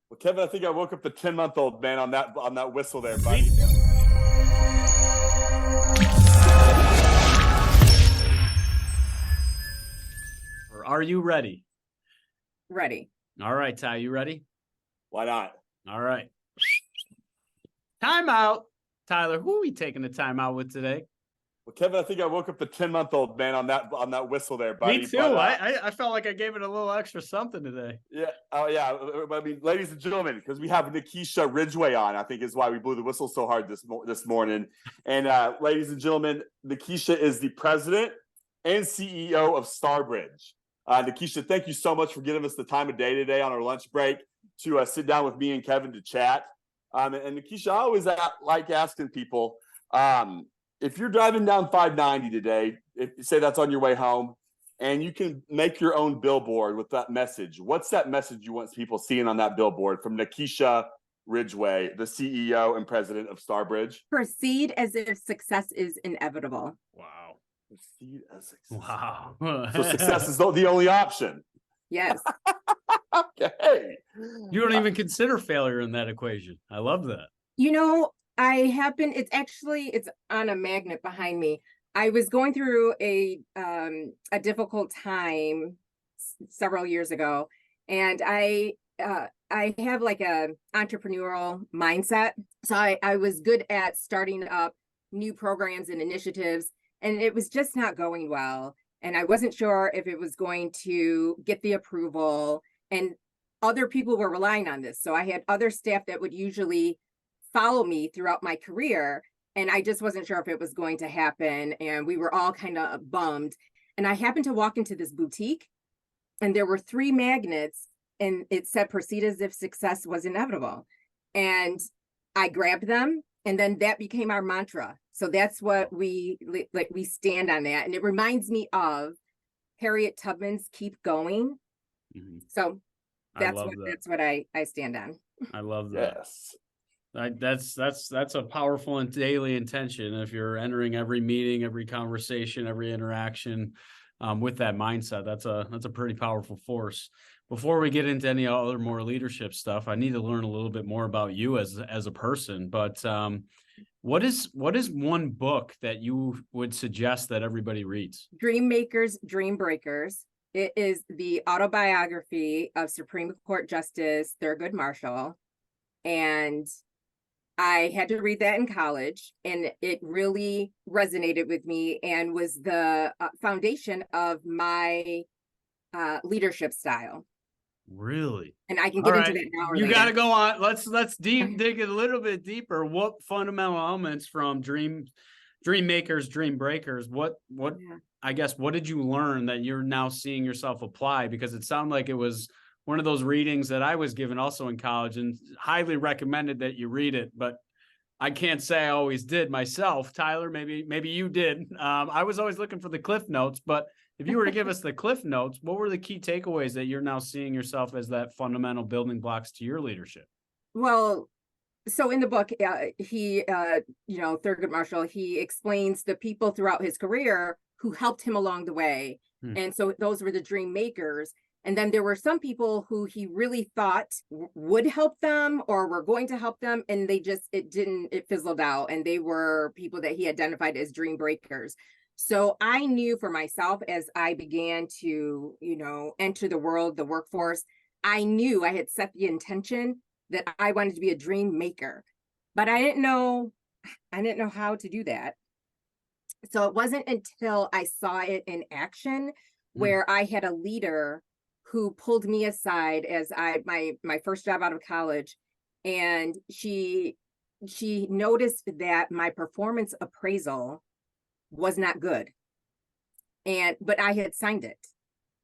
Well, Kevin, I think I woke up the 10-month-old man on that whistle there, buddy. Are you ready? Ready. All right, Ty, you ready? Why not? All right. Timeout. Tyler, who are we taking the timeout with today? Well, Kevin, I think I woke up the 10-month-old man on that whistle there, buddy. Me too. But, I felt like I gave it a little extra something today. Yeah. Oh, yeah. I mean, ladies and gentlemen, because we have Nikisha Ridgeway on, I think is why we blew the whistle so hard this morning. And ladies and gentlemen, Nikisha is the president and CEO of Starbridge. Nikisha, thank you so much for giving us the time of day today on our lunch break to sit down with me and Kevin to chat. And Nikisha, I always like asking people, if you're driving down 590 today, if you say that's on your way home, and you can make your own billboard with that message, what's that message you want people seeing on that billboard from Nikisha Ridgeway, the CEO and president of Starbridge? Proceed as if success is inevitable. Wow. Proceed as success. Wow. So success is the only option. Yes. Okay. You don't even consider failure in that equation. I love that. You know, it's on a magnet behind me. I was going through a difficult time several years ago, and I have like a entrepreneurial mindset. So I was good at starting up new programs and initiatives, and it was just not going well. And I wasn't sure if it was going to get the approval, and other people were relying on this. So I had other staff that would usually follow me throughout my career, and I just wasn't sure if it was going to happen. And we were all kind of bummed. And I happened to walk into this boutique, and there were 3 magnets, and it said, proceed as if success was inevitable. And I grabbed them, and then that became our mantra. So that's what we stand on that. And it reminds me of Harriet Tubman's Keep Going. Mm-hmm. So that's what I stand on. I love that. Yes. That's a powerful and daily intention. If you're entering every meeting, every conversation, every interaction with that mindset, that's a pretty powerful force. Before we get into any other more leadership stuff, I need to learn a little bit more about you as a person. But what is one book that you would suggest that everybody reads? Dream Makers, Dream Breakers. It is the autobiography of Supreme Court Justice Thurgood Marshall, and I had to read that in college, and it really resonated with me and was the foundation of my leadership style. Really? And I can get into that now. You got to go on. Let's dig a little bit deeper. What fundamental elements from Dream Makers, Dream Breakers? What I guess, what did you learn that you're now seeing yourself apply? Because it sounded like it was one of those readings that I was given also in college, and highly recommended that you read it, but I can't say I always did myself. Tyler, maybe you did. I was always looking for the Cliff Notes, but if you were to give us the Cliff Notes, what were the key takeaways that you're now seeing yourself as that fundamental building blocks to your leadership? Well, so in the book, he, Thurgood Marshall, he explains the people throughout his career who helped him along the way. And so those were the dream makers. And then there were some people who he really thought would help them or were going to help them, and it fizzled out. And they were people that he identified as dream breakers. So I knew for myself, as I began to, enter the workforce, I knew I had set the intention that I wanted to be a dream maker, but I didn't know how to do that. So it wasn't until I saw it in action where I had a leader who pulled me aside as my first job out of college, and she noticed that my performance appraisal was not good, but I had signed it.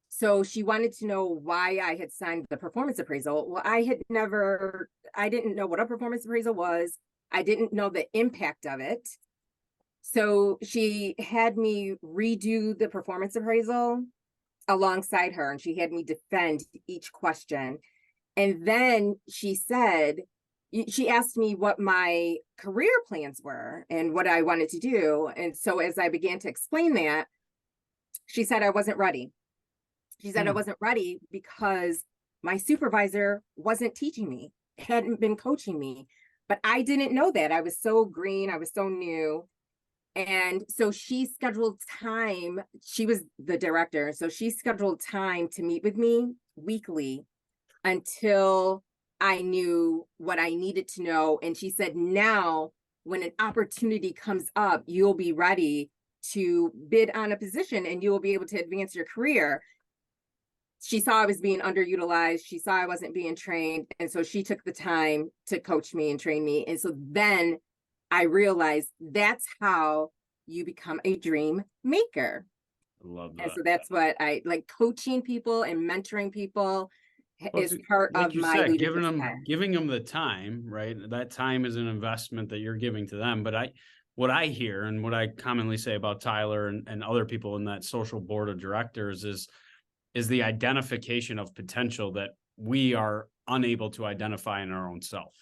So she wanted to know why I had signed the performance appraisal. Well, I didn't know what a performance appraisal was. I didn't know the impact of it. So she had me redo the performance appraisal alongside her, and she had me defend each question. And then she asked me what my career plans were and what I wanted to do. And so as I began to explain that, she said I wasn't ready. She said I wasn't ready because my supervisor wasn't teaching me, hadn't been coaching me, but I didn't know that. I was so green, I was so new. And so she scheduled time, she was the director, so she scheduled time to meet with me weekly until I knew what I needed to know. And she said, now, when an opportunity comes up, you'll be ready to bid on a position and you will be able to advance your career. She saw I was being underutilized. She saw I wasn't being trained. And so she took the time to coach me and train me. And so then I realized that's how you become a dream maker. Love that. And so that's what I like, coaching people and mentoring people is part like of you my said, leadership. giving them the time, right? That time is an investment that you're giving to them. But what I hear and what I commonly say about Tyler and other people in that social board of directors is the identification of potential that we are unable to identify in our own self.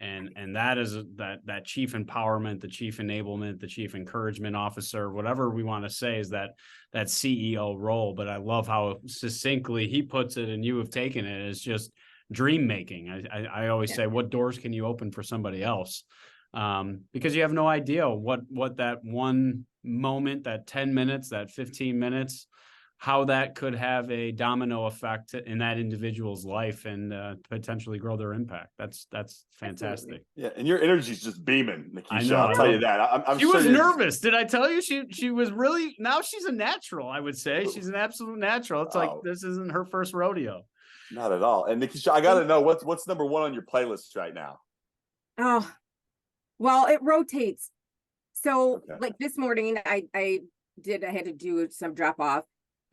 And that is that chief empowerment, the chief enablement, the chief encouragement officer, whatever we want to say, is that CEO role. But I love how succinctly he puts it, and you have taken it as just dream making. I always say, what doors can you open for somebody else? Because you have no idea what that one moment, that 10 minutes, that 15 minutes, how that could have a domino effect in that individual's life and potentially grow their impact. That's fantastic. Absolutely. Yeah, and your energy's just beaming, Nikisha. I know. I'll tell you that. I'm she sure was nervous. Did I tell you she was really? Now she's a natural. I would say she's an absolute natural. It's like this isn't her first rodeo. Not at all. And Nikisha, I got to know what's number one on your playlist right now. Oh, well, it rotates. So like this morning, I had to do some drop off.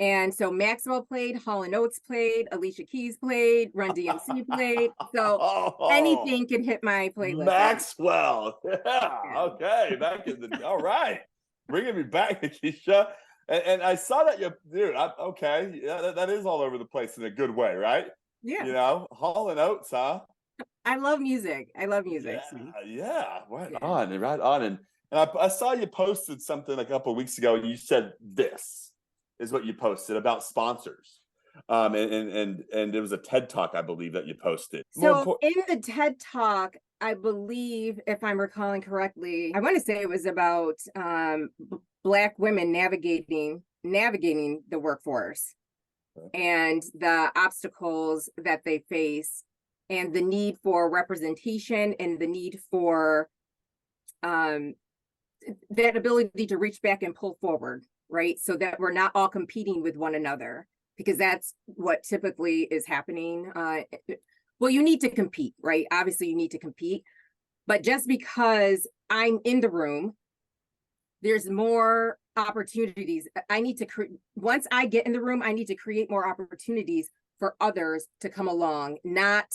And so Maxwell played, Hall & Oates played, Alicia Keys played, Run DMC played. So anything can hit my playlist. Maxwell. Yeah. Okay. All right. Bringing me back, Nikisha. And I saw that okay. Yeah, that is all over the place in a good way, right? Yeah. You know, Hall & Oates, huh? I love music. Yeah. Yeah. Right on. And I saw you posted something a couple of weeks ago, and you said this is what you posted about sponsors. And it was a TED Talk, I believe, that you posted. So in the TED Talk, I believe, if I'm recalling correctly, I want to say it was about Black women navigating the workforce and the obstacles that they face and the need for representation and the need for that ability to reach back and pull forward. Right. So that we're not all competing with one another, because that's what typically is happening. Well, you need to compete, right? Obviously, you need to compete. But just because I'm in the room, there's more opportunities. Once I get in the room, I need to create more opportunities for others to come along, not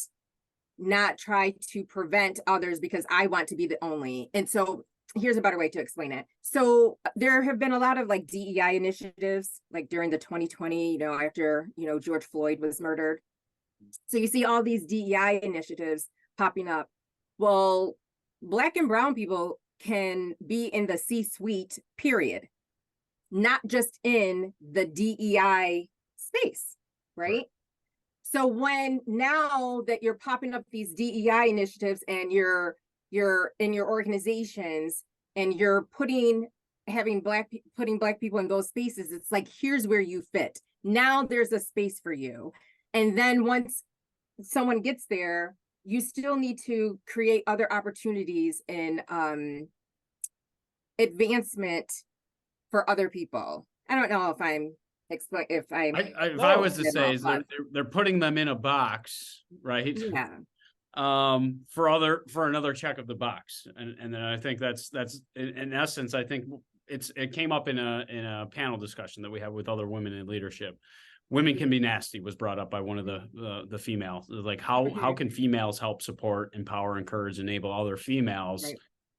try to prevent others because I want to be the only. And so here's a better way to explain it. So there have been a lot of like DEI initiatives, like during the 2020, after, George Floyd was murdered. So you see all these DEI initiatives popping up. Well, Black and brown people can be in the C-suite, period, not just in the DEI space, right? So now that you're popping up these DEI initiatives and you're in your organizations and you're putting Black people in those spaces, it's like, here's where you fit. Now there's a space for you. And then once someone gets there, you still need to create other opportunities in advancement for other people. I don't know if I was to say, is they're putting them in a box, right? Yeah. For another check of the box, and then I think that's in essence. I think it came up in a panel discussion that we have with other women in leadership. Women can be nasty was brought up by one of the females. Like how can females help support, empower, encourage, enable other females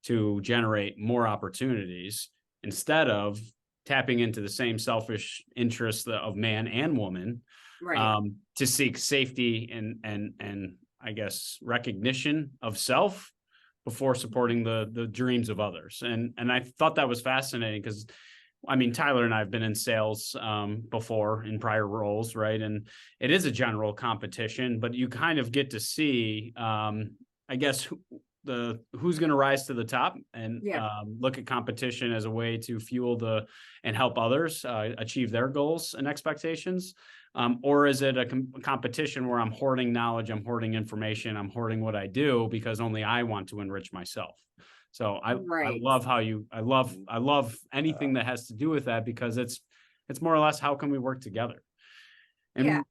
to generate more opportunities instead of tapping into the same selfish interests of man and woman, to seek safety and I guess recognition of self before supporting the dreams of others. And I thought that was fascinating because I mean, Tyler and I have been in sales before in prior roles, right? And it is a general competition, but you kind of get to see, I guess, who's going to rise to the top, and look at competition as a way to fuel and help others achieve their goals and expectations. Or is it a competition where I'm hoarding knowledge, I'm hoarding information, I'm hoarding what I do because only I want to enrich myself? So I love I love anything that has to do with that, because it's more or less, how can we work together? And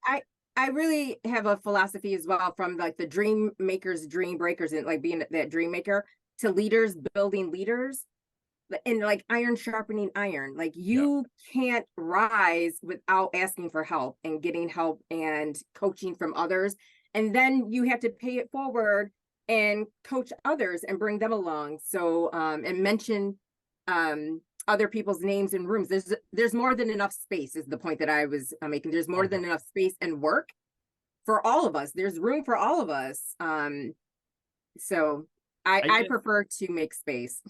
I really have a philosophy as well, from like the dream makers, dream breakers, and like being that dream maker, to leaders building leaders, and like iron sharpening iron. Like you can't rise without asking for help and getting help and coaching from others. And then you have to pay it forward and coach others and bring them along. So, and mention other people's names in rooms. There's more than enough space, is the point that I was making. There's more than enough space and work for all of us. There's room for all of us. So I prefer to make space.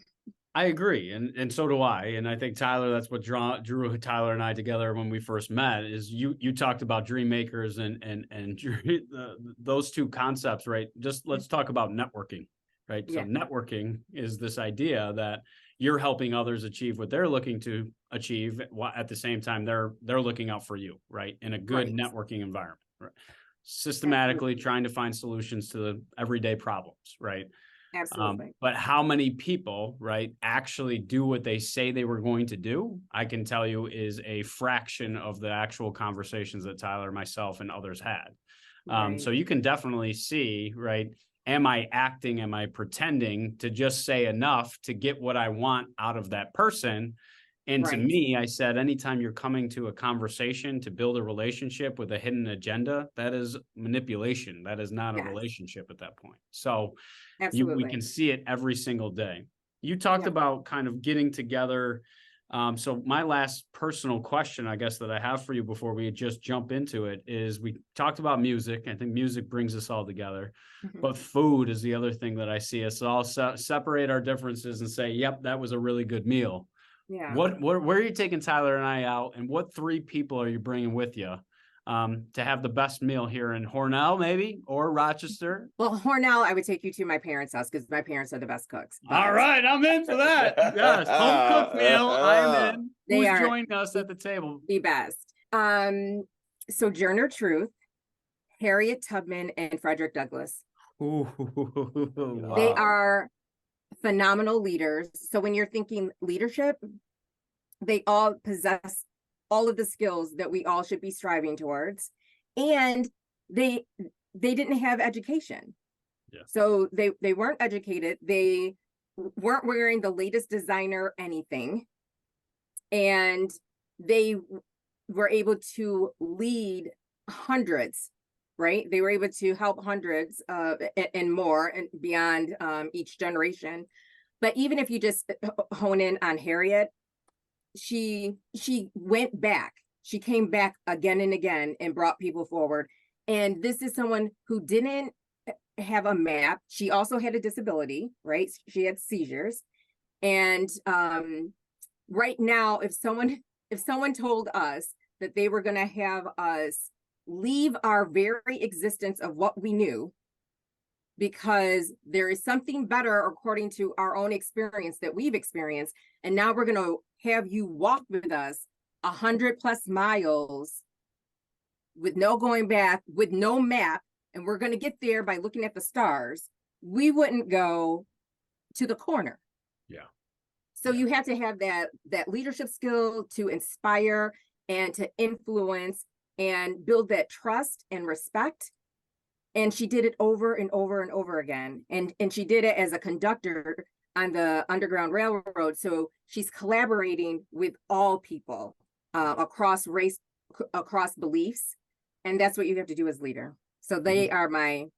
I agree, and so do I. And I think, Tyler, that's what drew Tyler and I together when we first met. Is you talked about dream makers and those two concepts, right? Just let's talk about networking, right? So networking is this idea that you're helping others achieve what they're looking to achieve, while at the same time they're looking out for you, right? In a good networking environment, right? Systematically trying to find solutions to the everyday problems, right? Absolutely. But how many people, right, actually do what they say they were going to do, I can tell you, is a fraction of the actual conversations that Tyler, myself, and others had. So you can definitely see, right, am I acting, am I pretending to just say enough to get what I want out of that person? And to me, I said, anytime you're coming to a conversation to build a relationship with a hidden agenda, that is manipulation. That is not a relationship at that point. So we can see it every single day. You talked about kind of getting together. So my last personal question, I guess, that I have for you before we just jump into it is, we talked about music. I think music brings us all together, but food is the other thing that I see us all separate our differences and say, yep, that was a really good meal. Yeah. Where are you taking Tyler and I out, and what 3 people are you bringing with you to have the best meal here in Hornell, maybe, or Rochester? Well, Hornell, I would take you to my parents' house, because my parents are the best cooks. All right, I'm in for that. Yes, home cooked meal. I'm in. Who's joining us at the table? The best. Sojourner Truth, Harriet Tubman, and Frederick Douglass. Ooh, They are phenomenal leaders. So when you're thinking leadership, they all possess all of the skills that we all should be striving towards. And they didn't have education. So they weren't educated. They weren't wearing the latest designer anything. And they were able to lead hundreds, right? They were able to help hundreds and more and beyond each generation. But even if you just hone in on Harriet, she went back. She came back again and again and brought people forward. And this is someone who didn't have a map. She also had a disability, right? She had seizures. And right now, if someone told us that they were going to have us leave our very existence of what we knew, because there is something better according to our own experience that we've experienced, and now we're going to have you walk with us 100+ miles with no going back, with no map, and we're going to get there by looking at the stars, we wouldn't go to the corner. So you have to have that leadership skill to inspire and to influence and build that trust and respect. And she did it over and over and over again. And she did it as a conductor on the Underground Railroad. So she's collaborating with all people across race, across beliefs. And that's what you have to do as leader. So those are my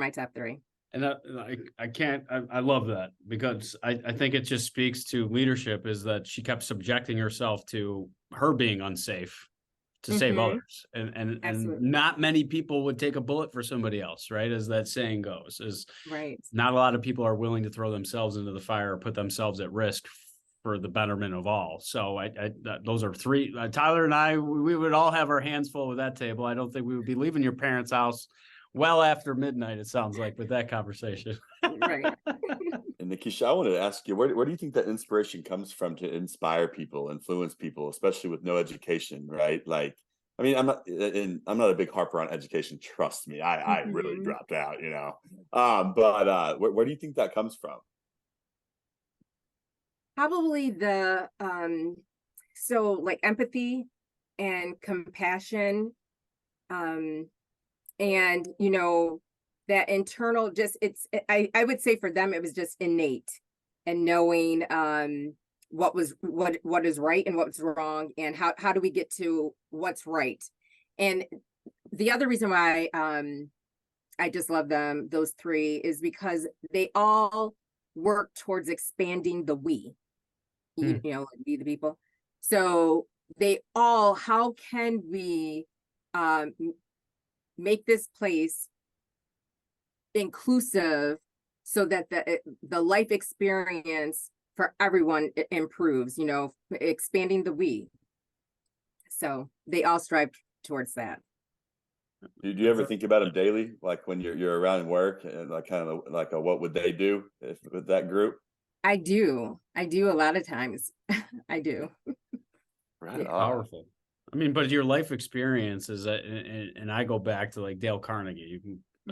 top 3. And I love that, because I think it just speaks to leadership, is that she kept subjecting herself to her being unsafe to save others. And not many people would take a bullet for somebody else, right? As that saying goes, is not a lot of people are willing to throw themselves into the fire or put themselves at risk for the betterment of all. So those are three. Tyler and I, we would all have our hands full with that table. I don't think we would be leaving your parents' house well after midnight, it sounds like, with that conversation. Right. And Nikisha, I wanted to ask you, where do you think that inspiration comes from to inspire people, influence people, especially with no education, right? Like, I mean, I'm not a big harper on education. Trust me, I really dropped out, you know. But where do you think that comes from? Probably the so like empathy and compassion, and you know, that internal, just I would say for them it was just innate, and knowing what is right and what's wrong, and how do we get to what's right. And the other reason why I just love them, those three, is because they all work towards expanding the we, you know, like we the people. So they all, how can we make this place inclusive so that the life experience for everyone improves, you know, expanding the we. So they all strive towards that. Do you ever think about them daily, like when you're around work, and like kind of like what would they do with that group? I do a lot of times. I do. Right. Yeah. Powerful. I mean, but your life experience is that, and I go back to like Dale Carnegie.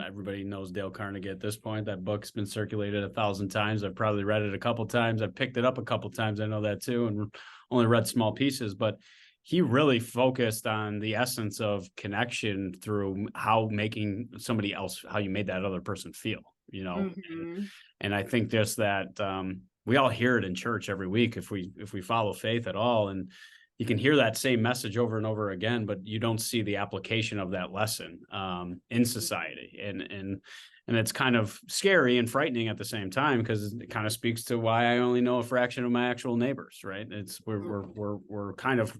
Everybody knows Dale Carnegie at this point. That book's been circulated 1,000 times. I've probably read it a couple times. I've picked it up a couple times. I know that too, and only read small pieces. But he really focused on the essence of connection through how making somebody else, how you made that other person feel, you know. And I think just that we all hear it in church every week if we follow faith at all, and you can hear that same message over and over again, but you don't see the application of that lesson in society. And it's kind of scary and frightening at the same time, because it kind of speaks to why I only know a fraction of my actual neighbors, right? We're kind of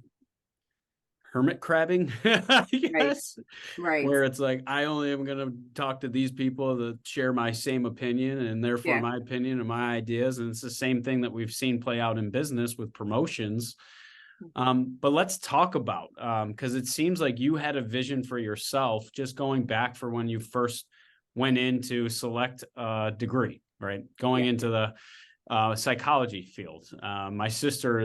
hermit crabbing, I guess. Right. Where it's like, I only am going to talk to these people that share my same opinion, and therefore my opinion and my ideas. And it's the same thing that we've seen play out in business with promotions. But let's talk about, because it seems like you had a vision for yourself, just going back for when you first went in to select a degree, right? Going into the psychology field. My sister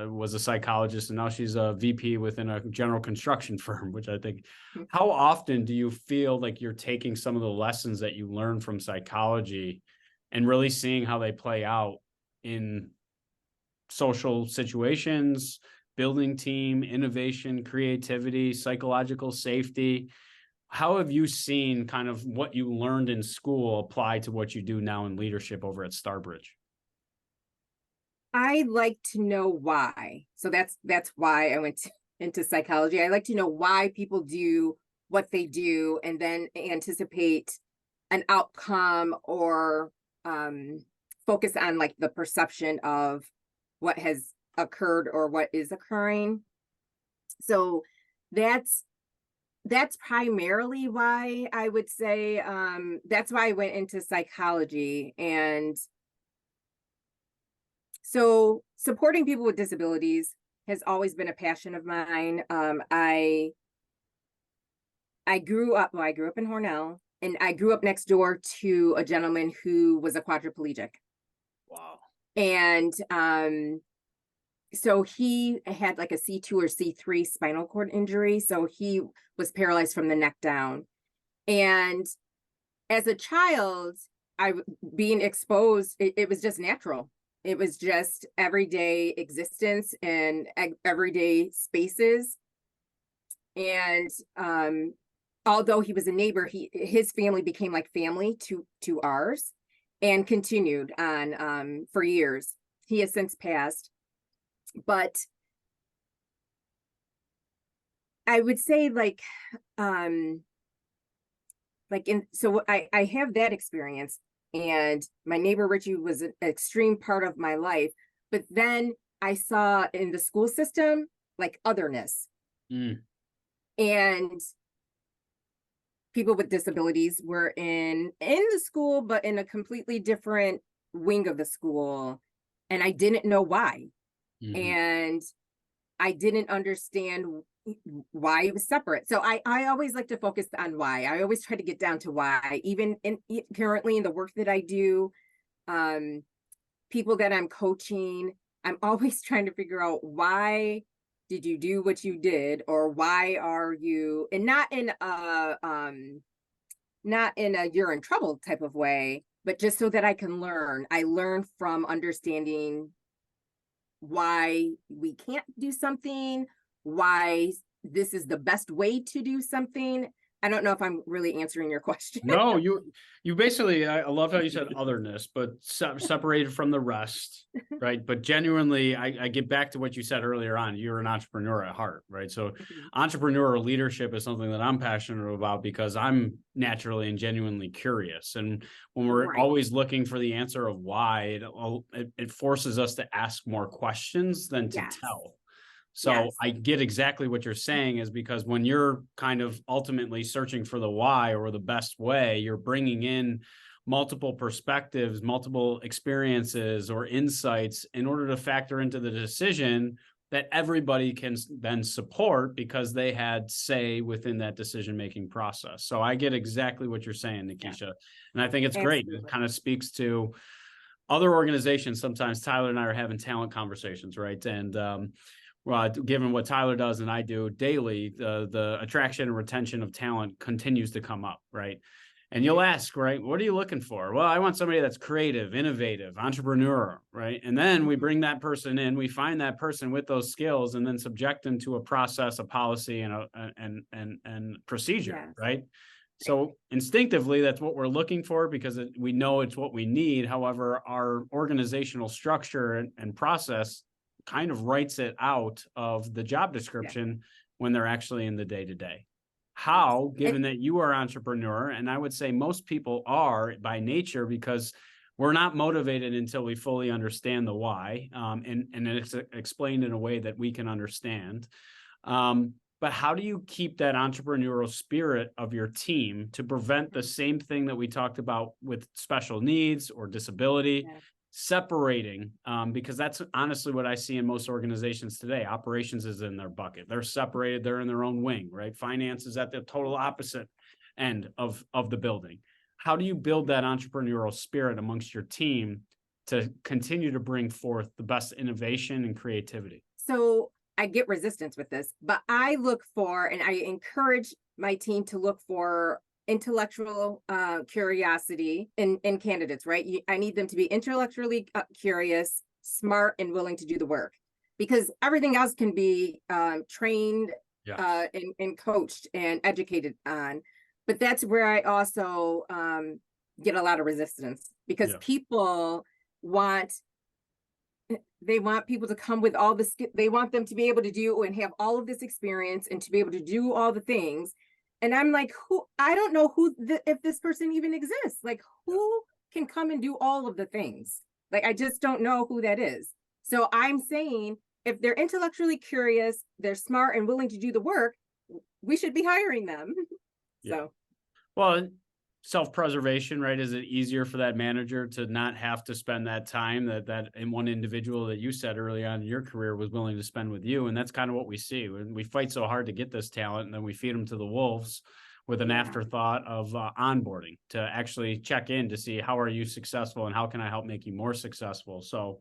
was a psychologist, and now she's a VP within a general construction firm, which I think, how often do you feel like you're taking some of the lessons that you learned from psychology and really seeing how they play out in social situations, building team, innovation, creativity, psychological safety? How have you seen kind of what you learned in school apply to what you do now in leadership over at Starbridge? I like to know why. So that's why I went into psychology. I like to know why people do what they do, and then anticipate an outcome, or focus on like the perception of what has occurred or what is occurring. So that's primarily why I would say that's why I went into psychology. And so supporting people with disabilities has always been a passion of mine. I grew up in Hornell, and I grew up next door to a gentleman who was a quadriplegic. Wow. And so he had like a C2 or C3 spinal cord injury. So he was paralyzed from the neck down. And as a child, being exposed, it was just natural. It was just everyday existence and everyday spaces. And although he was a neighbor, his family became like family to ours, and continued on for years. He has since passed. But I would say so I have that experience, and my neighbor Richie was an extreme part of my life. But then I saw in the school system like otherness, and people with disabilities were in the school, but in a completely different wing of the school, and I didn't know why. and I didn't understand why it was separate. So I always like to focus on why. I always try to get down to why, even currently in the work that I do, people that I'm coaching, I'm always trying to figure out, why did you do what you did, or why are you, and not in a you're in trouble type of way, but just so that I can learn. I learn from understanding why we can't do something, why this is the best way to do something. I don't know if I'm really answering your question. No, you basically, I love how you said otherness, but separated from the rest, right? But genuinely, I get back to what you said earlier on. You're an entrepreneur at heart, right? So entrepreneurial leadership is something that I'm passionate about because I'm naturally and genuinely curious. And when we're always looking for the answer of why, it forces us to ask more questions than to tell. So I get exactly what you're saying, is because when you're kind of ultimately searching for the why or the best way, you're bringing in multiple perspectives, multiple experiences or insights in order to factor into the decision that everybody can then support because they had say within that decision-making process. So I get exactly what you're saying, Nikisha. And I think it's great. It kind of speaks to other organizations. Sometimes Tyler and I are having talent conversations, right? And, well, given what Tyler does and I do daily, the attraction and retention of talent continues to come up, right? And you'll ask, right, what are you looking for? Well, I want somebody that's creative, innovative, entrepreneur, right? And then we bring that person in, we find that person with those skills, and then subject them to a process, a policy, and procedure, right? So instinctively, that's what we're looking for because we know it's what we need. However, our organizational structure and process kind of writes it out of the job description when they're actually in the day-to-day. How, given that you are an entrepreneur, and I would say most people are by nature, because we're not motivated until we fully understand the why, and it's explained in a way that we can understand. But how do you keep that entrepreneurial spirit of your team to prevent the same thing that we talked about with special needs or disability? Separating, because that's honestly what I see in most organizations today. Operations is in their bucket. They're separated. They're in their own wing, right? Finance is at the total opposite end of the building. How do you build that entrepreneurial spirit amongst your team to continue to bring forth the best innovation and creativity? So I get resistance with this, but I look for, and I encourage my team to look for intellectual curiosity in candidates, right? I need them to be intellectually curious, smart, and willing to do the work, because everything else can be trained and coached and educated on. But that's where I also get a lot of resistance, because people want people to come with all the they want them to be able to do and have all of this experience and to be able to do all the things. And I'm like, I don't know if this person even exists. Like, who can come and do all of the things? Like, I just don't know who that is. So I'm saying, if they're intellectually curious, they're smart and willing to do the work, we should be hiring them. So, well, self-preservation, right? Is it easier for that manager to not have to spend that time that in one individual that you said early on in your career was willing to spend with you? And that's kind of what we see when we fight so hard to get this talent, and then we feed them to the wolves with an afterthought of onboarding to actually check in to see how are you successful and how can I help make you more successful. So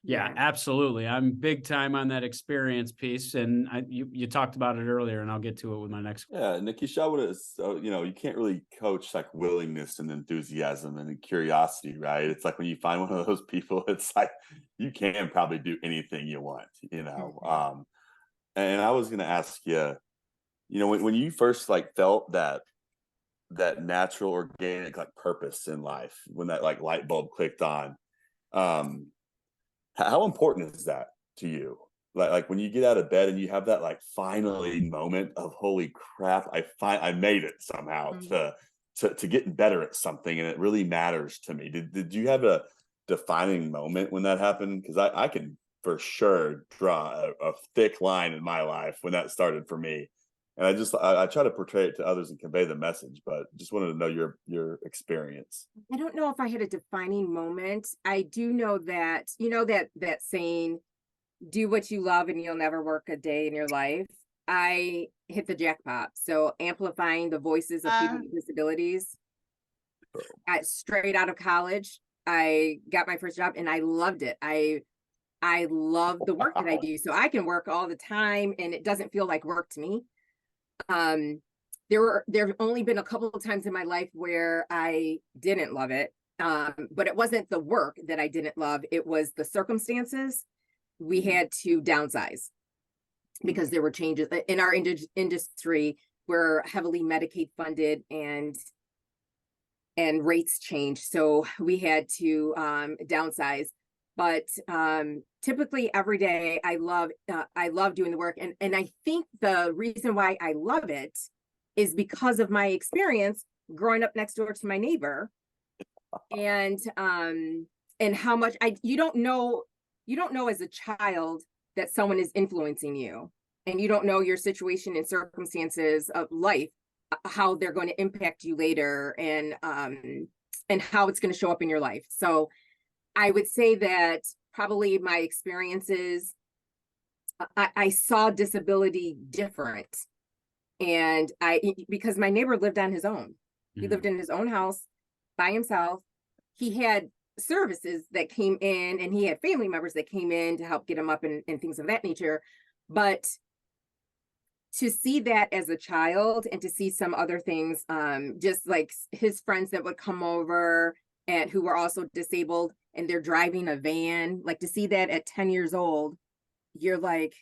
absolutely. I'm big time on that experience piece. And you talked about it earlier, and I'll get to it with my next question. Yeah, Nikisha, so, you can't really coach like willingness and enthusiasm and curiosity, right? It's like when you find one of those people, it's like you can probably do anything you want, And I was going to ask you, when you first like felt that natural organic like purpose in life, when that like light bulb clicked on, how important is that to you? Like when you get out of bed and you have that like finally moment of holy crap, I made it somehow to getting better at something, and it really matters to me. Did you have a defining moment when that happened? Because I can for sure draw a thick line in my life when that started for me. And I try to portray it to others and convey the message, but just wanted to know your experience. I don't know if I had a defining moment. I do know that, that saying, do what you love and you'll never work a day in your life, I hit the jackpot. So amplifying the voices of people with disabilities. Straight out of college, I got my first job and I loved it. I love the work that I do. So I can work all the time and it doesn't feel like work to me. There've only been a couple of times in my life where I didn't love it. But it wasn't the work that I didn't love. It was the circumstances. We had to downsize because there were changes in our industry. We're heavily Medicaid funded and rates changed. So we had to downsize. But typically every day I love doing the work. And I think the reason why I love it is because of my experience growing up next door to my neighbor, and how much you don't know as a child that someone is influencing you, and you don't know your situation and circumstances of life, how they're going to impact you later, and how it's going to show up in your life. So I would say that probably my experiences, I saw disability different. And because my neighbor lived on his own. He lived in his own house by himself. He had services that came in, and he had family members that came in to help get him up and things of that nature. But to see that as a child and to see some other things, just like his friends that would come over and who were also disabled and they're driving a van, like to see that at 10 years old, you're like,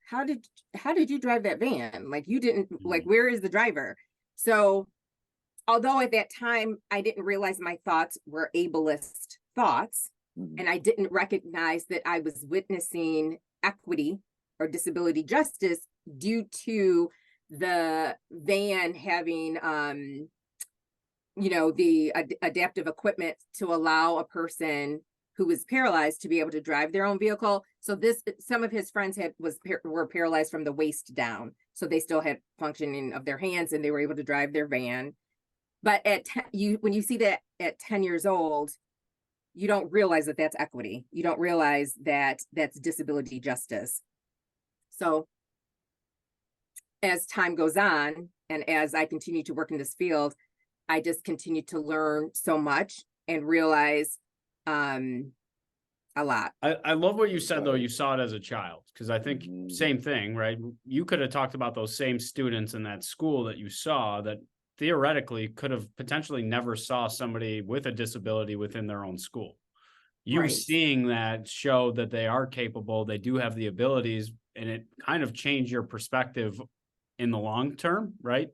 how did you drive that van? Like you didn't, like, where is the driver? So although at that time I didn't realize my thoughts were ableist thoughts, and I didn't recognize that I was witnessing equity or disability justice due to the van having the adaptive equipment to allow a person who was paralyzed to be able to drive their own vehicle. So some of his friends were paralyzed from the waist down. So they still had functioning of their hands and they were able to drive their van. But when you see that at 10 years old, you don't realize that that's equity. You don't realize that that's disability justice. So as time goes on, and as I continue to work in this field, I just continue to learn so much and realize a lot. I love what you said, though. You saw it as a child, because I think same thing, right? You could have talked about those same students in that school that you saw that theoretically could have potentially never saw somebody with a disability within their own school. You Right. seeing that showed that they are capable, they do have the abilities, and it kind of changed your perspective in the long term, right?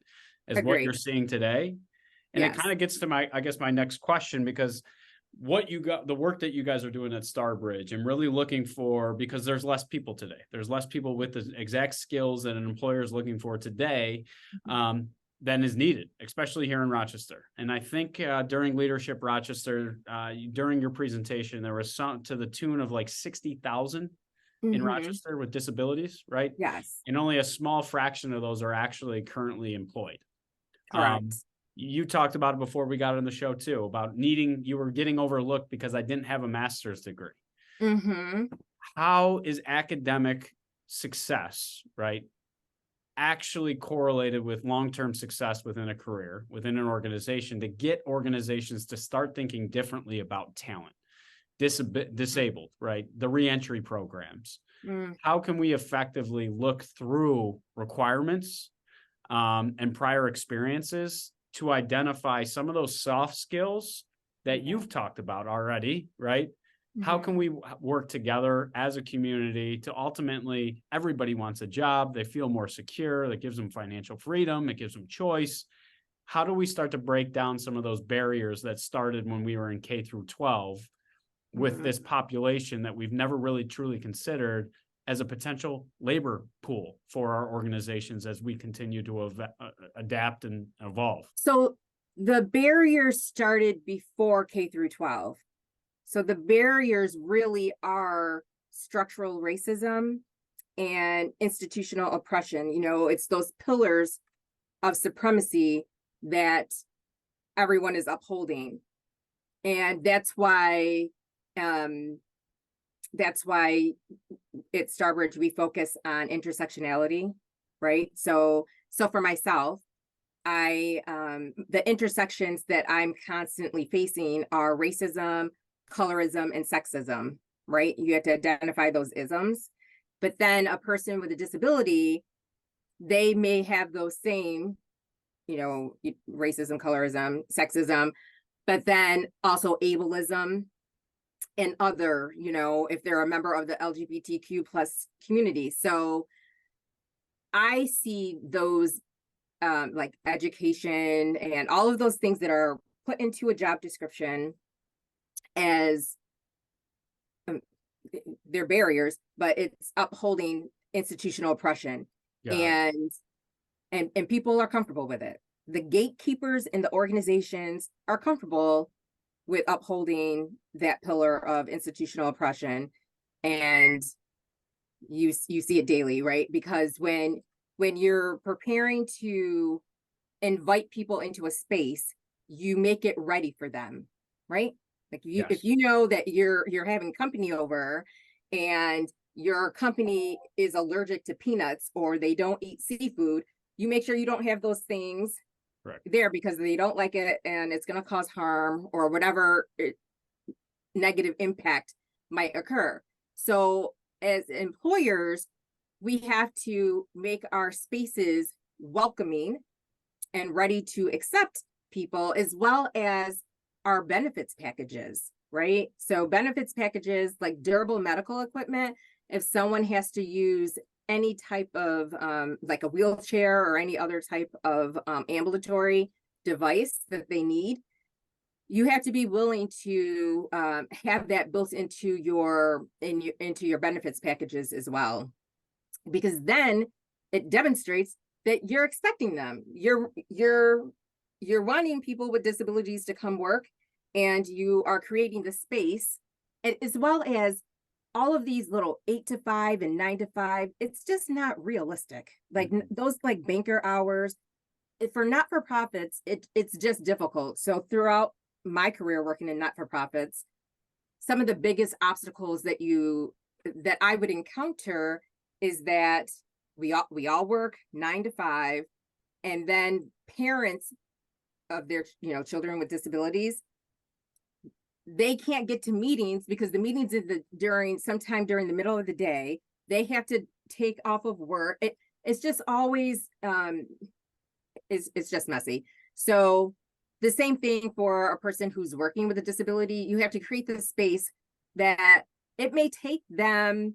As what you're Agreed. seeing today. And Yes. it kind of gets to my next question, because the work that you guys are doing at Starbridge, and really looking for, because there's less people today. There's less people with the exact skills that an employer is looking for today than is needed, especially here in Rochester. And I think during Leadership Rochester, during your presentation, there was some to the tune of like 60,000 in Rochester with disabilities, right? Yes. And only a small fraction of those are actually currently employed. Correct. You talked about it before we got on the show too, about you were getting overlooked because I didn't have a master's degree. How is academic success, right, actually correlated with long-term success within a career, within an organization, to get organizations to start thinking differently about talent, disabled, right? The reentry programs. How can we effectively look through requirements and prior experiences to identify some of those soft skills that you've talked about already, right? How can we work together as a community to ultimately, everybody wants a job, they feel more secure, that gives them financial freedom, it gives them choice. How do we start to break down some of those barriers that started when we were in K through 12 with this population that we've never really truly considered as a potential labor pool for our organizations as we continue to adapt and evolve? So the barriers started before K through 12. So the barriers really are structural racism and institutional oppression. It's those pillars of supremacy that everyone is upholding. And that's why that's why at Starbridge, we focus on intersectionality, right? So for myself, the intersections that I'm constantly facing are racism, colorism, and sexism, right? You have to identify those isms. But then a person with a disability, they may have those same, racism, colorism, sexism, but then also ableism and other, if they're a member of the LGBTQ plus community. So I see those like education and all of those things that are put into a job description as they're barriers, but it's upholding institutional oppression. And people are comfortable with it. The gatekeepers in the organizations are comfortable with upholding that pillar of institutional oppression. And you see it daily, right? Because when you're preparing to invite people into a space, you make it ready for them, right? Like if you know that you're having company over and your company is allergic to peanuts or they don't eat seafood, you make sure you don't have those things there because they don't like it and it's going to cause harm or whatever negative impact might occur. So as employers, we have to make our spaces welcoming and ready to accept people, as well as our benefits packages, right? So benefits packages like durable medical equipment, if someone has to use any type of like a wheelchair or any other type of ambulatory device that they need, you have to be willing to have that built into your benefits packages as well, because then it demonstrates that you're expecting them. You're wanting people with disabilities to come work, and you are creating the space, as well as all of these little 8 to 5 and 9 to 5. It's just not realistic. Like those like banker hours for not-for-profits, it's just difficult. So throughout my career working in not-for-profits, some of the biggest obstacles that I would encounter is that we all work 9 to 5, and then parents of their children with disabilities, they can't get to meetings because the meetings sometime during the middle of the day. They have to take off of work. It's just always it's just messy. So the same thing for a person who's working with a disability. You have to create the space that it may take them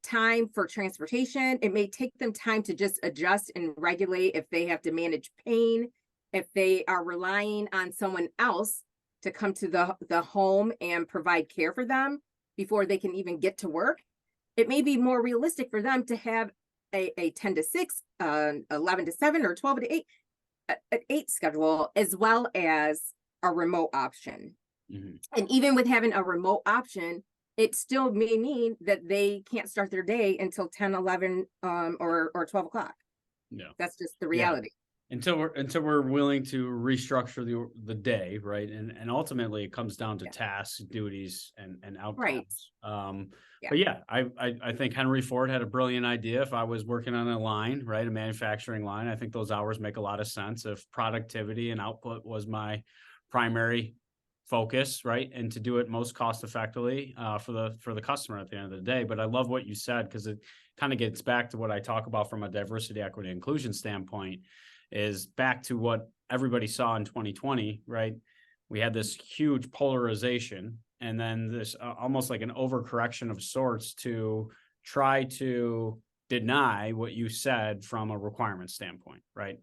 time for transportation. It may take them time to just adjust and regulate if they have to manage pain, if they are relying on someone else to come to the home and provide care for them before they can even get to work. It may be more realistic for them to have a 10 to 6, 11 to 7, or 12 to 8, an 8 schedule, as well as a remote option. Mm-hmm. And even with having a remote option, it still may mean that they can't start their day until 10, 11, or 12 o'clock. Yeah, that's just the reality. Until we're willing to restructure the day, right? And ultimately it comes down to tasks, duties, and outcomes. Right. But I think Henry Ford had a brilliant idea. If I was working on a line, right, a manufacturing line, I think those hours make a lot of sense. If productivity and output was my primary focus, right, and to do it most cost effectively for the customer at the end of the day. But I love what you said, because it kind of gets back to what I talk about from a diversity, equity, inclusion standpoint. Is back to what everybody saw in 2020, right? We had this huge polarization, and then this almost like an overcorrection of sorts to try to deny what you said from a requirement standpoint, right?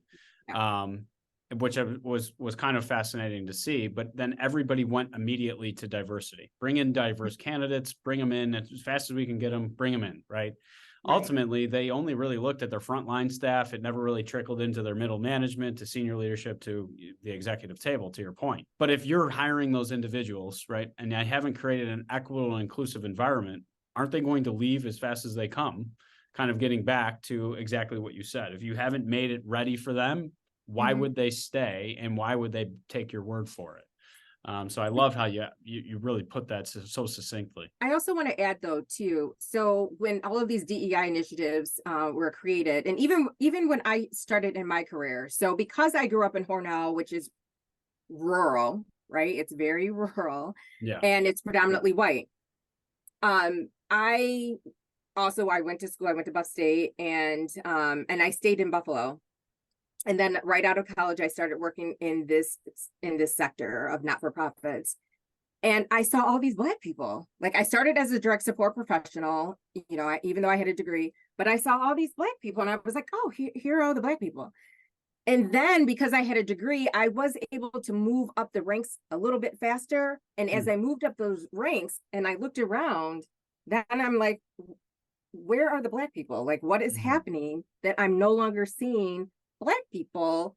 Which was kind of fascinating to see. But then everybody went immediately to diversity. Bring in diverse candidates, bring them in as fast as we can get them, bring them in, right? Ultimately, they only really looked at their frontline staff. It never really trickled into their middle management, to senior leadership, to the executive table, to your point. But if you're hiring those individuals, right, and I haven't created an equitable and inclusive environment, aren't they going to leave as fast as they come? Kind of getting back to exactly what you said. If you haven't made it ready for them, why would they stay, and why would they take your word for it? So I love how you really put that so succinctly. I also want to add though too. So when all of these DEI initiatives were created, and even when I started in my career, so because I grew up in Hornell, which is rural, right? It's very rural, Yeah. and it's predominantly white. I went to school. I went to Buff State, and I stayed in Buffalo. And then right out of college, I started working in this sector of not-for-profits. And I saw all these Black people. Like, I started as a direct support professional, you know, even though I had a degree, but I saw all these Black people, and I was like, oh, here are all the Black people. And then because I had a degree, I was able to move up the ranks a little bit faster. And as I moved up those ranks and I looked around, then I'm like, where are the Black people? Like, what is happening that I'm no longer seeing Black people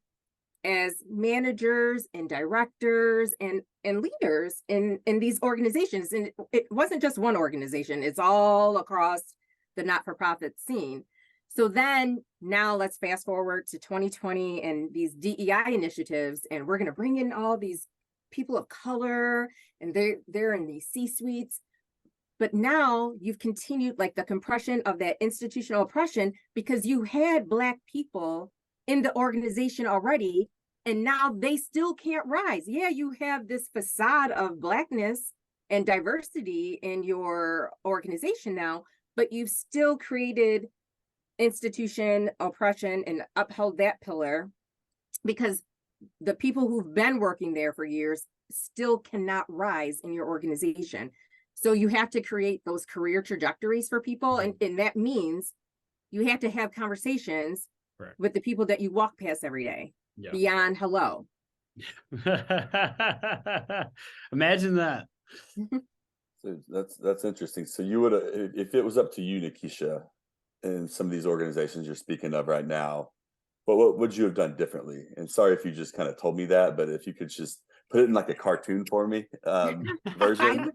as managers and directors and leaders in these organizations? And it wasn't just one organization, it's all across the not-for-profit scene. So then now let's fast forward to 2020 and these DEI initiatives, and we're going to bring in all these people of color, and they're in these C-suites. But now you've continued like the compression of that institutional oppression, because you had Black people in the organization already, and now they still can't rise. Yeah, you have this facade of Blackness and diversity in your organization now, but you've still created institution oppression and upheld that pillar, because the people who've been working there for years still cannot rise in your organization. So you have to create those career trajectories for people, and that means you have to have conversations with the people that you walk past every day, beyond hello. Imagine that. So that's interesting. So you would, if it was up to you, Nikisha, in some of these organizations you're speaking of right now, what would you have done differently? And sorry if you just kind of told me that, but if you could just put it in like a cartoon for me, version.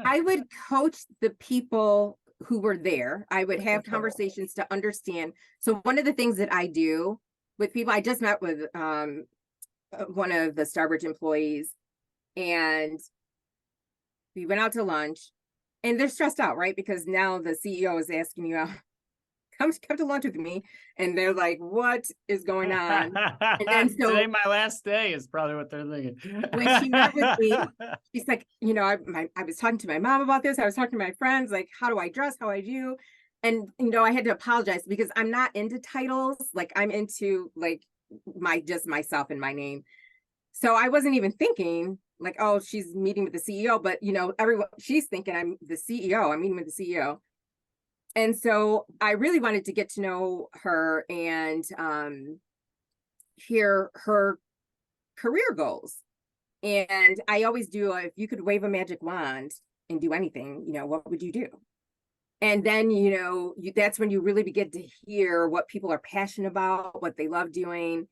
I would coach the people who were there. I would have conversations to understand. So one of the things that I do with people, I just met with one of the Starbridge employees, and we went out to lunch, and they're stressed out, right? Because now the CEO is asking you out, come to lunch with me, and they're like, what is going on? And then so today my last day is probably what they're thinking. When she met with me, she's like, you know, I was talking to my mom about this. I was talking to my friends, like, how do I dress? How I do? And, you know, I had to apologize because I'm not into titles. Like, I'm into like just myself and my name. So I wasn't even thinking like, oh, she's meeting with the CEO, but you know, she's thinking I'm the CEO. I'm meeting with the CEO. And so I really wanted to get to know her and hear her career goals. And I always do, if you could wave a magic wand and do anything, you know, what would you do? And then, you know, that's when you really begin to hear what people are passionate about, what they love doing.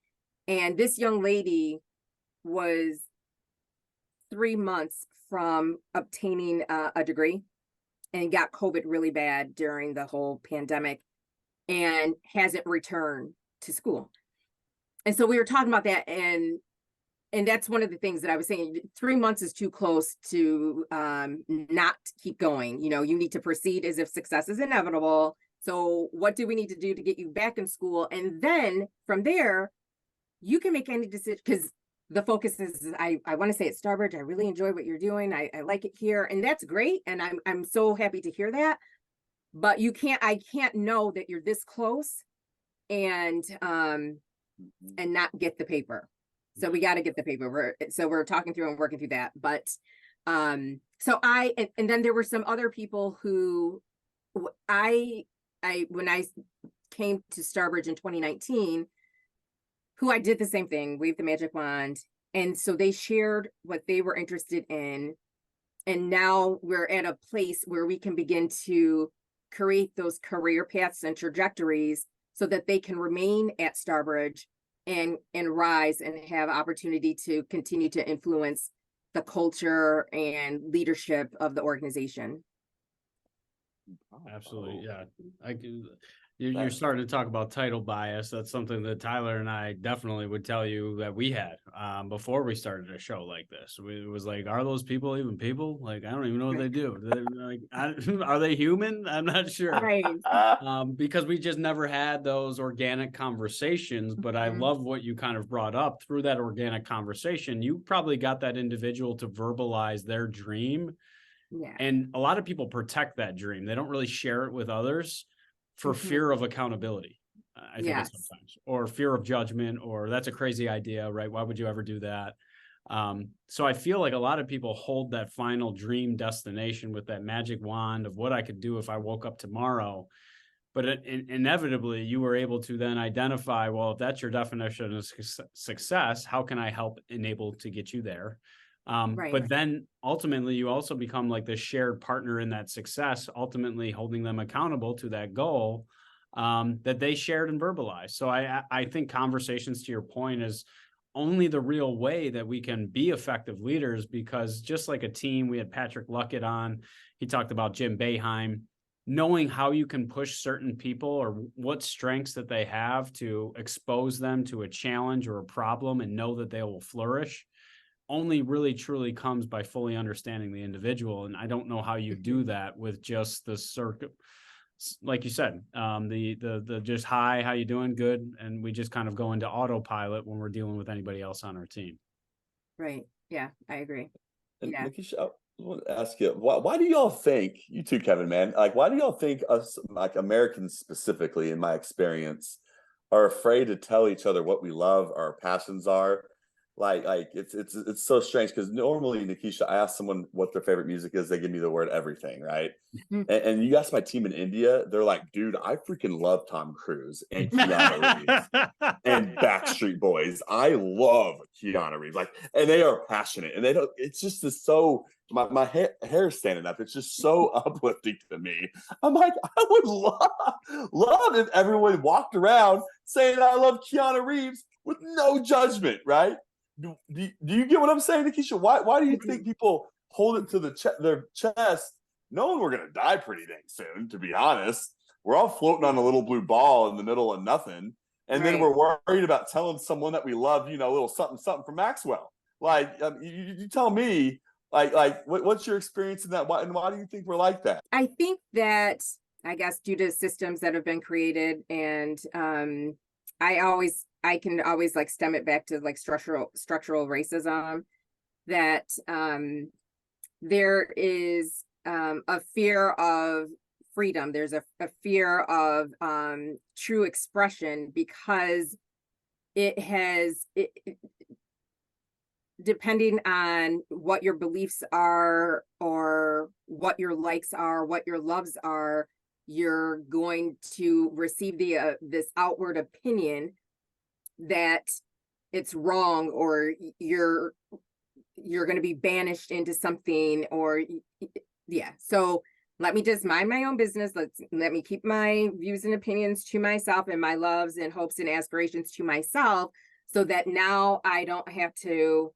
And this young lady was 3 months from obtaining a degree, and got COVID really bad during the whole pandemic and hasn't returned to school. And so we were talking about that, and that's one of the things that I was saying, 3 months is too close to not keep going. You know, you need to proceed as if success is inevitable. So what do we need to do to get you back in school? And then from there, you can make any decision, because the focus is, I want to say at Starbridge, I really enjoy what you're doing. I like it here, and that's great. And I'm so happy to hear that. But I can't know that you're this close and not get the paper. So we got to get the paper. We're talking through and working through that. But and then there were some other people who when I came to Starbridge in 2019, who I did the same thing, waved the magic wand. And so they shared what they were interested in. And now we're at a place where we can begin to create those career paths and trajectories so that they can remain at Starbridge and rise and have opportunity to continue to influence the culture and leadership of the organization. Absolutely. Yeah. You're starting to talk about title bias. That's something that Tyler and I definitely would tell you that we had before we started a show like this. It was like, are those people even people? Like, I don't even know what they do. Are they human? I'm not sure. Right. Because we just never had those organic conversations. But I love what you kind of brought up through that organic conversation. You probably got that individual to verbalize their dream. Yeah. And a lot of people protect that dream. They don't really share it with others for fear of accountability. I think sometimes, or fear of judgment, or that's a crazy idea, right? Why would you ever do that? So I feel like a lot of people hold that final dream destination with that magic wand of what I could do if I woke up tomorrow. But inevitably, you were able to then identify, well, if that's your definition of success, how can I help enable to get you there? But then ultimately you also become like the shared partner in that success, ultimately holding them accountable to that goal that they shared and verbalized. So I think conversations, to your point, is only the real way that we can be effective leaders, because just like a team, we had Patrick Luckett on, he talked about Jim Boeheim, knowing how you can push certain people or what strengths that they have to expose them to a challenge or a problem and know that they will flourish only really truly comes by fully understanding the individual. And I don't know how you do that with just the circuit, like you said, the just, hi, how you doing? Good. And we just kind of go into autopilot when we're dealing with anybody else on our team. Right. Yeah, I agree. And Yeah. Nikisha, I want to ask you, why do y'all think, you too, Kevin, man, like, why do y'all think us, like Americans specifically, in my experience, are afraid to tell each other what we love, our passions are? Like it's so strange, because normally, Nikisha, I ask someone what their favorite music is, they give me the word everything, right? And you ask my team in India, they're like, dude, I freaking love Tom Cruise and Keanu Reeves and Backstreet Boys. I love Keanu Reeves, like, and they are passionate, and they don't. It's just so my hair standing up. It's just so uplifting to me. I'm like, I would love if everyone walked around saying I love Keanu Reeves with no judgment, right? Do you get what I'm saying, Nikisha? Why do you think people hold it to their chest, knowing we're gonna die pretty dang soon? To be honest, we're all floating on a little blue ball in the middle of nothing, and then we're worried about telling someone that we love, a little something from Maxwell. Like, you tell me, what's your experience in that? And why do you think we're like that? I think that, I guess, due to systems that have been created, and I can always like stem it back to like structural racism, that there is a fear of freedom. There's a fear of true expression, because depending on what your beliefs are or what your likes are, what your loves are, you're going to receive this outward opinion that it's wrong, or you're going to be banished into something, or so let me just mind my own business. Let me keep my views and opinions to myself, and my loves and hopes and aspirations to myself, so that now I don't have to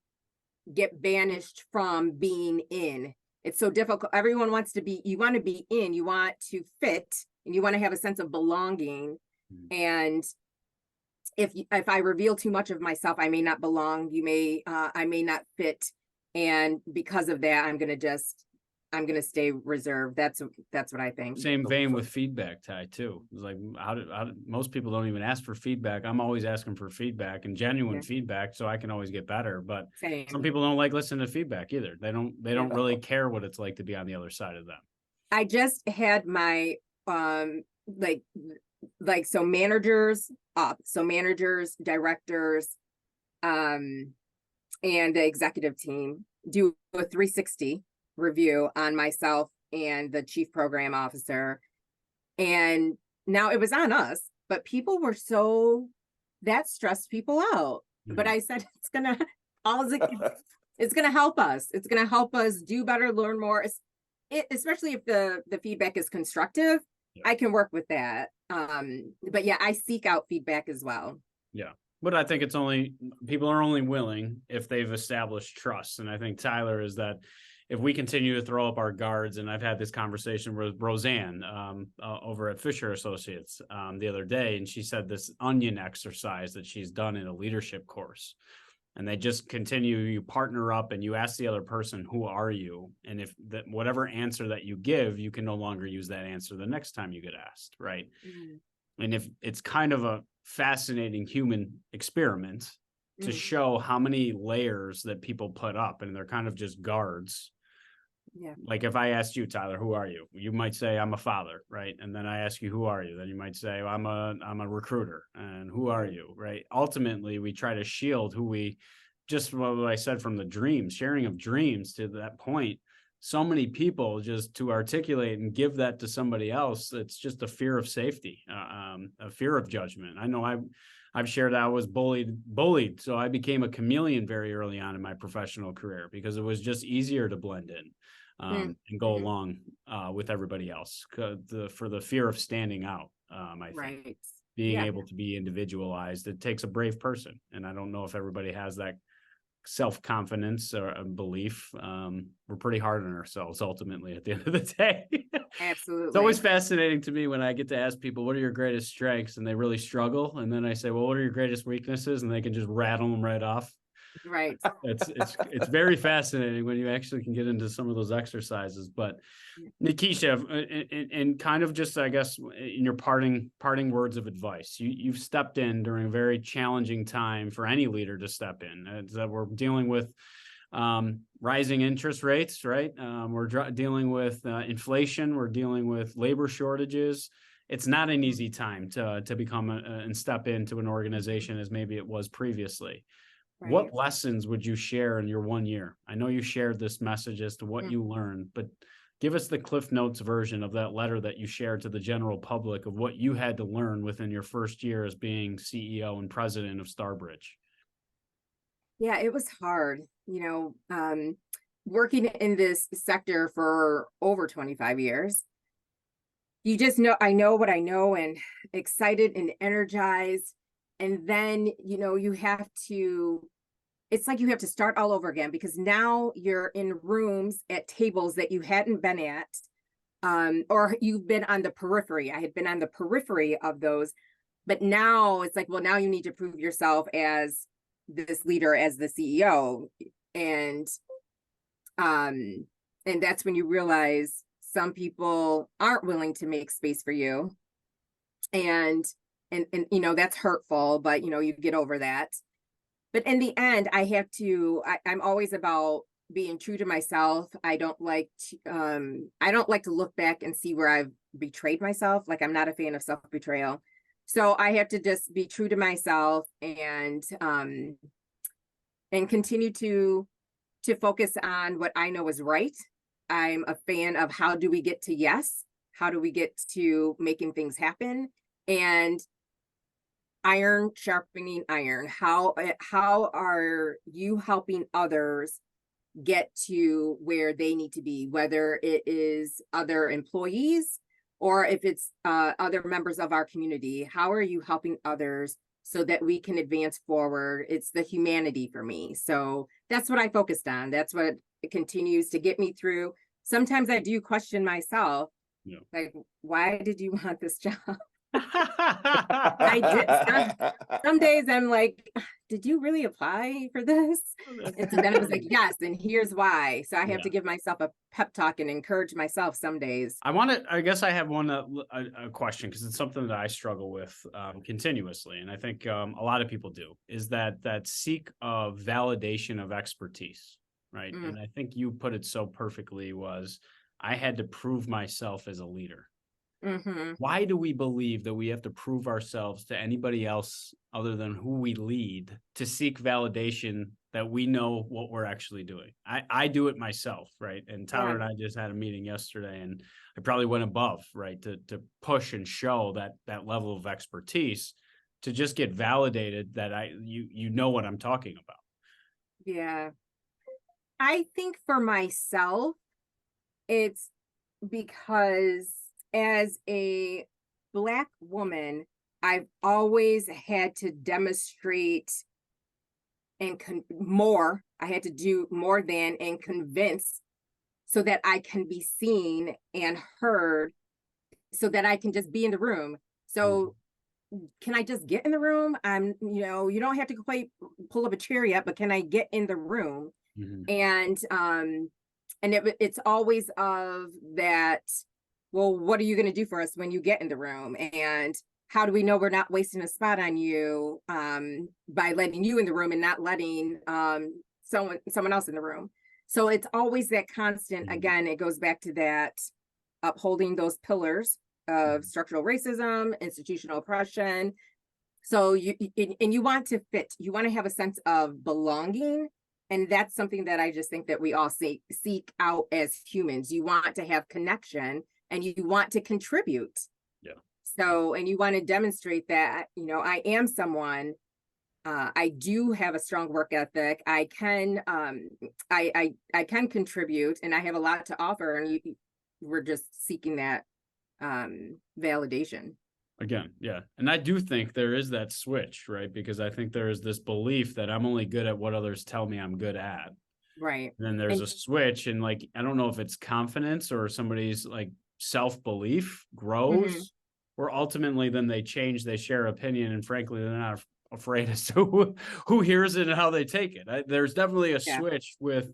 get banished from being in. It's so difficult. Everyone wants to be, you want to be in, you want to fit, and you want to have a sense of belonging. And if I reveal too much of myself, I may not belong. I may not fit. And because of that, I'm going to stay reserved. That's what I think. Same vein with feedback, Ty, too. It's like, how most people don't even ask for feedback. I'm always asking for feedback and genuine feedback, so I can always get better. But some people don't like listening to feedback either. They don't really care what it's like to be on the other side of them. I just had my so managers, directors, and the executive team do a 360 review on myself and the chief program officer. And now it was on us, but people were that stressed people out. But I said, it's going to help us. It's going to help us do better, learn more, especially if the feedback is constructive. I can work with that. But yeah, I seek out feedback as well. Yeah. But I think people are only willing if they've established trust. And I think Tyler is that if we continue to throw up our guards, and I've had this conversation with Roseanne over at Fisher Associates the other day, and she said this onion exercise that she's done in a leadership course. And they just continue, you partner up and you ask the other person, who are you? And if that whatever answer that you give, you can no longer use that answer the next time you get asked, right? Mm-hmm. And if it's kind of a fascinating human experiment to show how many layers that people put up, and they're kind of just guards. Yeah. Like if I asked you, Tyler, who are you? You might say I'm a father, right? And then I ask you, who are you? Then you might say, I'm a recruiter. And who are you, right? Ultimately, we try to shield who we, just what I said from the dreams, sharing of dreams to that point. So many people just to articulate and give that to somebody else, it's just a fear of safety, a fear of judgment. I know I've shared I was bullied. So I became a chameleon very early on in my professional career because it was just easier to blend in. And go along with everybody else for the fear of standing out. I think being able to be individualized, it takes a brave person. And I don't know if everybody has that self-confidence or a belief. We're pretty hard on ourselves ultimately at the end of the day. Absolutely. It's always fascinating to me when I get to ask people, what are your greatest strengths? And they really struggle. And then I say, well, what are your greatest weaknesses? And they can just rattle them right off. Right. It's very fascinating when you actually can get into some of those exercises. But Nikisha, and kind of just, I guess, in your parting words of advice, you've stepped in during a very challenging time for any leader to step in. That we're dealing with rising interest rates, right? We're dealing with inflation. We're dealing with labor shortages. It's not an easy time to become and step into an organization as maybe it was previously. Right. What lessons would you share in your 1 year? I know you shared this message as to what you learned, but give us the Cliff Notes version of that letter that you shared to the general public of what you had to learn within your first year as being CEO and president of Starbridge. Yeah, it was hard, working in this sector for over 25 years. You just know, I know what I know, and excited and energized. And then, you have to, it's like you have to start all over again, because now you're in rooms at tables that you hadn't been at, or you've been on the periphery. I had been on the periphery of those, but now it's like, well, now you need to prove yourself as this leader, as the CEO. And that's when you realize some people aren't willing to make space for you. And that's hurtful, but you get over that. But in the end, I'm always about being true to myself. I don't like to look back and see where I've betrayed myself. Like, I'm not a fan of self-betrayal. So I have to just be true to myself and continue to focus on what I know is right. I'm a fan of how do we get to yes? How do we get to making things happen? And iron sharpening iron. How are you helping others get to where they need to be, whether it is other employees or if it's other members of our community? How are you helping others so that we can advance forward? It's the humanity for me. So that's what I focused on. That's what continues to get me through. Sometimes I do question myself, like, why did you want this job? I did. Some days I'm like, did you really apply for this? And so then I was like, yes, and here's why. So I have to give myself a pep talk and encourage myself some days. I guess I have a question, because it's something that I struggle with continuously. And I think a lot of people do, is that seek of validation of expertise, right? And I think you put it so perfectly, was I had to prove myself as a leader. Mm-hmm. Why do we believe that we have to prove ourselves to anybody else other than who we lead to seek validation that we know what we're actually doing? I do it myself, right? And Tyler and I just had a meeting yesterday, and I probably went above, right, to push and show that level of expertise, to just get validated that you know what I'm talking about. Yeah. I think for myself, it's because as a Black woman, I've always had to demonstrate and I had to do more than and convince so that I can be seen and heard, so that I can just be in the room. So can I just get in the room? You don't have to quite pull up a chair yet, but can I get in the room? And it's always of that, well, what are you going to do for us when you get in the room? And how do we know we're not wasting a spot on you by letting you in the room and not letting someone else in the room? So it's always that constant, again, it goes back to that upholding those pillars of structural racism, institutional oppression. So you want to fit, you want to have a sense of belonging. And that's something that I just think that we all seek out as humans. You want to have connection and you want to contribute. Yeah. So, and you want to demonstrate that, I am someone, I do have a strong work ethic. I can contribute and I have a lot to offer, and we're just seeking that validation. Again, yeah. And I do think there is that switch, right? Because I think there is this belief that I'm only good at what others tell me I'm good at. Right. And then there's a switch, and like, I don't know if it's confidence or somebody's like self-belief grows, or ultimately then they change, they share opinion, and frankly, they're not afraid as to who hears it and how they take it. There's definitely a switch with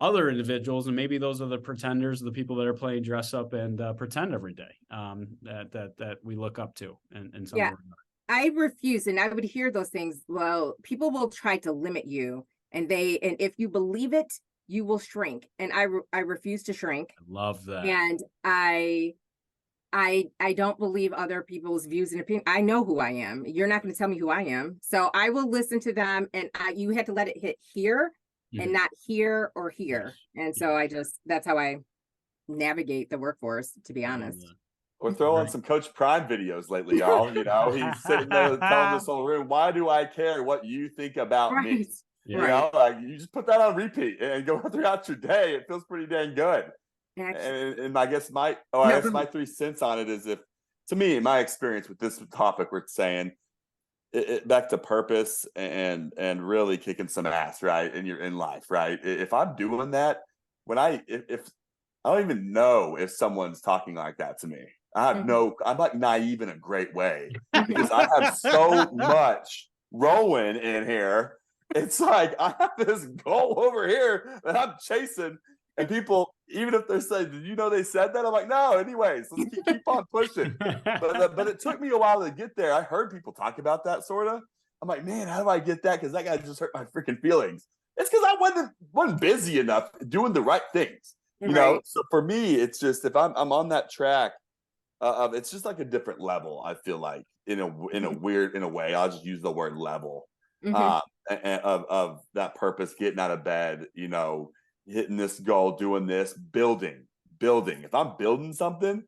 other individuals, and maybe those are the pretenders, the people that are playing dress up and pretend every day, that we look up to. And I refuse, and I would hear those things. Well, people will try to limit you, and if you believe it, you will shrink. And I refuse to shrink. I love that. And I don't believe other people's views and opinions. I know who I am. You're not going to tell me who I am. So I will listen to them, and you have to let it hit here and not here or here. And so that's how I navigate the workforce, to be honest. We're throwing some Coach Prime videos lately, y'all. He's sitting there telling this whole room, why do I care what you think about me? You just put that on repeat and go throughout your day. It feels pretty dang good. And I guess my 3 cents on it is, if, to me, in my experience with this topic, we're saying it back to purpose and really kicking some ass, right? In life, right? If I'm doing that, if I don't even know if someone's talking like that to me. I'm like naive in a great way, because I have so much rolling in here. It's like I have this goal over here that I'm chasing, and people, even if they're saying, "Did you know they said that?" I'm like, "No." Anyways, let's keep on pushing. But it took me a while to get there. I heard people talk about that sort of. I'm like, man, how do I get that? Because that guy just hurt my freaking feelings. It's because I wasn't busy enough doing the right things. You know. So for me, it's just, if I'm on that track, it's just like a different level. I feel like in a way. I'll just use the word level of that purpose, getting out of bed. Hitting this goal, doing this, building. If I'm building something,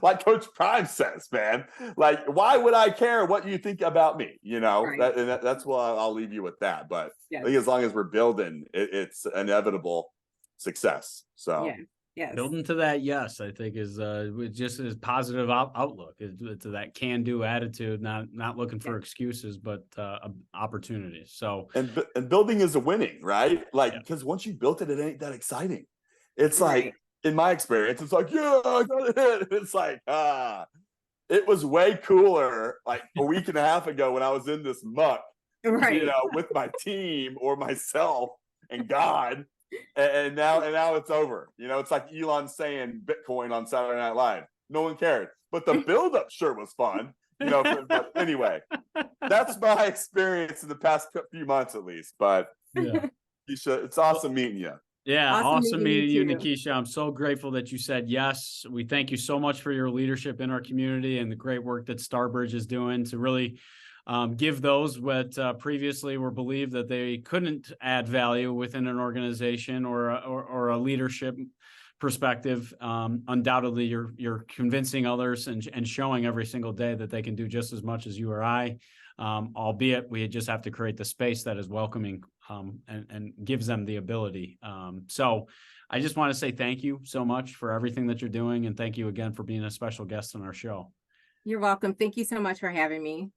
like Coach Prime says, man, like, why would I care what you think about me? That's why I'll leave you with that. But I think as long as we're building, it's inevitable success. So building to that, I think is just as positive outlook, to that can-do attitude, not looking for excuses, but opportunities. So and building is a winning, right? Like, because once you built it, it ain't that exciting. It's like, in my experience, it's like, I got it hit. It's like, it was way cooler like a week and a half ago when I was in this muck, with my team or myself and God. And now it's over. It's like Elon saying Bitcoin on Saturday Night Live. No one cared, but the buildup sure was fun. But anyway, that's my experience in the past few months, at least. But Nikisha, it's awesome meeting you. Yeah, awesome meeting you, Nikisha. I'm so grateful that you said yes. We thank you so much for your leadership in our community and the great work that Starbridge is doing to really give those what previously were believed that they couldn't add value within an organization or a leadership perspective. Undoubtedly, you're convincing others and showing every single day that they can do just as much as you or I. Albeit we just have to create the space that is welcoming and gives them the ability. So I just want to say thank you so much for everything that you're doing, and thank you again for being a special guest on our show. You're welcome. Thank you so much for having me.